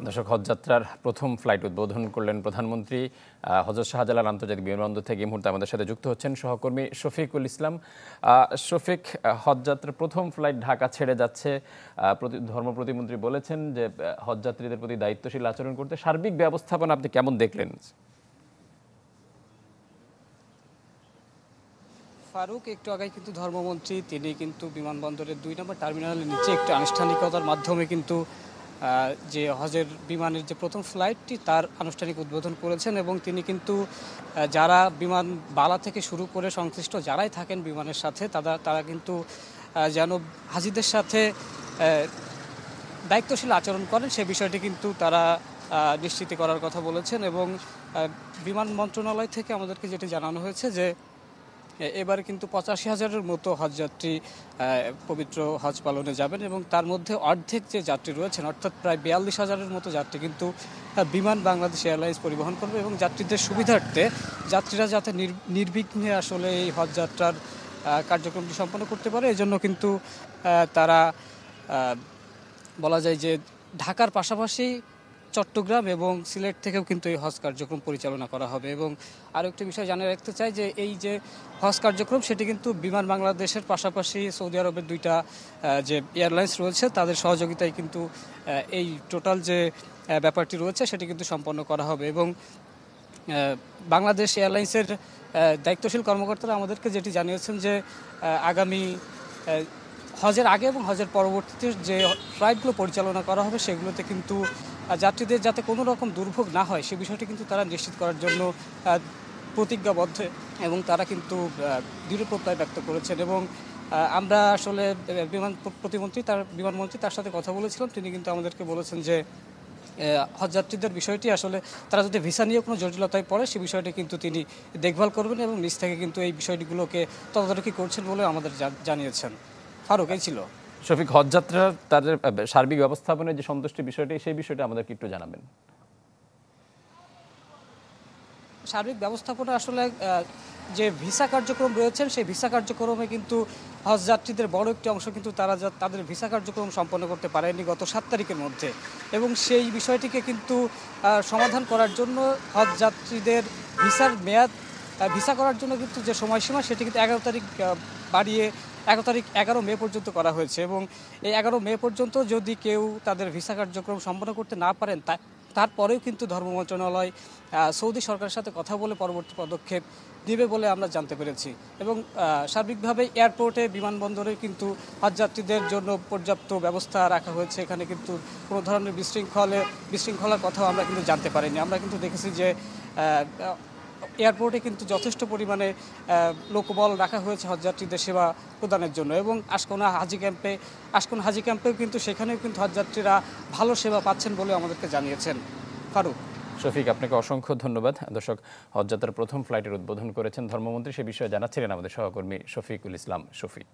দর্শক, হজযাত্রার প্রথম ফ্লাইট উদ্বোধন করলেন প্রধানমন্ত্রী। হযরত শাহজালাল আন্তর্জাতিক বিমানবন্দর থেকে এই মুহূর্তে আমাদের সাথে যুক্ত হচ্ছেন সহকর্মী শফিকুল ইসলাম। শফিক, হজযাত্রার প্রথম ফ্লাইট ঢাকা ছেড়ে যাচ্ছে। ধর্ম প্রতিমন্ত্রী বলেছেন যে হজযাত্রীদের প্রতি দায়িত্বশীল আচরণ করতে। সার্বিক ব্যবস্থাপনা আপনি কেমন দেখলেন? ফারুক, একটু আগে কিন্তু ধর্মমন্ত্রী তিনি কিন্তু বিমানবন্দরের ২ নম্বর টার্মিনালের নিচে একটু আনুষ্ঠানিকতার মাধ্যমে কিন্তু যে হজের বিমানের যে প্রথম ফ্লাইটটি তার আনুষ্ঠানিক উদ্বোধন করেছেন এবং তিনি কিন্তু যারা বিমান বালা থেকে শুরু করে সংশ্লিষ্ট যারাই থাকেন বিমানের সাথে তারা কিন্তু যেন হাজিদের সাথে দায়িত্বশীল আচরণ করেন সে বিষয়টি কিন্তু তারা নিশ্চিত করার কথা বলেছেন। এবং বিমান মন্ত্রণালয় থেকে আমাদেরকে যেটি জানানো হয়েছে যে এবারে কিন্তু ৮৫,০০০-এর মতো হজযাত্রী পবিত্র হজ পালনে যাবেন এবং তার মধ্যে অর্ধেক যে যাত্রী রয়েছেন অর্থাৎ প্রায় ৪২,০০০-এর মতো যাত্রী কিন্তু বিমান বাংলাদেশ এয়ারলাইন্স পরিবহন করবে এবং যাত্রীদের সুবিধার্থে যাত্রীরা যাতে নির্বিঘ্নে আসলে এই হজযাত্রার কার্যক্রমটি সম্পন্ন করতে পারে এজন্য কিন্তু তারা বলা যায় যে ঢাকার পাশাপাশি চট্টগ্রাম এবং সিলেট থেকেও কিন্তু এই হজ কার্যক্রম পরিচালনা করা হবে। এবং আরও একটি বিষয় জানিয়ে রাখতে চাই যে এই যে হজ কার্যক্রম সেটি কিন্তু বিমান বাংলাদেশের পাশাপাশি সৌদি আরবের ২টা যে এয়ারলাইন্স রয়েছে তাদের সহযোগিতায় কিন্তু এই টোটাল যে ব্যাপারটি রয়েছে সেটি কিন্তু সম্পন্ন করা হবে। এবং বাংলাদেশ এয়ারলাইন্সের দায়িত্বশীল কর্মকর্তারা আমাদেরকে যেটি জানিয়েছেন যে আগামী হজের আগে এবং হজের পরবর্তীতে যে ফ্লাইটগুলো পরিচালনা করা হবে সেগুলোতে কিন্তু যাত্রীদের যাতে কোনো রকম দুর্ভোগ না হয় সে বিষয়টি কিন্তু তারা নিশ্চিত করার জন্য প্রতিজ্ঞাবদ্ধ এবং তারা কিন্তু দৃঢ় প্রত্যয় ব্যক্ত করেছেন। এবং আমরা আসলে বিমানমন্ত্রী তার সাথে কথা বলেছিলাম, তিনি কিন্তু আমাদেরকে বলেছেন যে হজযাত্রীদের বিষয়টি আসলে তারা যদি ভিসা নিয়ে কোনো জটিলতায় পড়ে সে বিষয়টি কিন্তু তিনি দেখভাল করবেন এবং নিজ থেকে কিন্তু এই বিষয়গুলোকে তদারকি করছেন বলে আমাদের জানিয়েছেন। ফারুক, এই ছিল। শফিক, হজযাত্রা তাদের সার্বিক ব্যবস্থাপনায় যে সন্তুষ্টি বিষয়টি সেই বিষয়টা আমাদেরকে একটু জানাবেন। সার্বিক ব্যবস্থাপনা আসলে যে ভিসা কার্যক্রম রয়েছেন সেই ভিসা কার্যক্রমে কিন্তু হজযাত্রীদের বড় একটি অংশ কিন্তু তাদের ভিসা কার্যক্রম সম্পন্ন করতে পারেনি গত ৭ তারিখের মধ্যে এবং সেই বিষয়টিকে কিন্তু সমাধান করার জন্য হজযাত্রীদের ভিসার মেয়াদ ভিসা করার জন্য কিন্তু যে সময়সীমা সেটি কিন্তু ১১ তারিখ বাড়িয়ে ১১ মে পর্যন্ত করা হয়েছে। এবং এই ১১ মে পর্যন্ত যদি কেউ তাদের ভিসা কার্যক্রম সম্পন্ন করতে না পারেন তারপরেও কিন্তু ধর্ম মন্ত্রণালয় সৌদি সরকারের সাথে কথা বলে পরবর্তী পদক্ষেপ নেবে বলে আমরা জানতে পেরেছি। এবং সার্বিকভাবে এয়ারপোর্টে বিমানবন্দরে কিন্তু হজযাত্রীদের জন্য পর্যাপ্ত ব্যবস্থা রাখা হয়েছে, এখানে কিন্তু কোনো ধরনের বিশৃঙ্খলার কথাও আমরা কিন্তু জানতে পারিনি। আমরা কিন্তু দেখেছি যে এয়ারপোর্টে কিন্তু যথেষ্ট পরিমাণে লোকবল রাখা হয়েছে হজযাত্রীদের সেবা প্রদানের জন্য। এবং আশকোনা হাজি ক্যাম্পেও কিন্তু সেখানেও কিন্তু হজযাত্রীরা ভালো সেবা পাচ্ছেন বলে আমাদেরকে জানিয়েছেন। ফারুক। শফিক, আপনাকে অসংখ্য ধন্যবাদ। দর্শক, হজযাত্রার প্রথম ফ্লাইটের উদ্বোধন করেছেন ধর্মমন্ত্রী, সে বিষয়ে জানাচ্ছিলেন আমাদের সহকর্মী শফিকুল ইসলাম শফিক।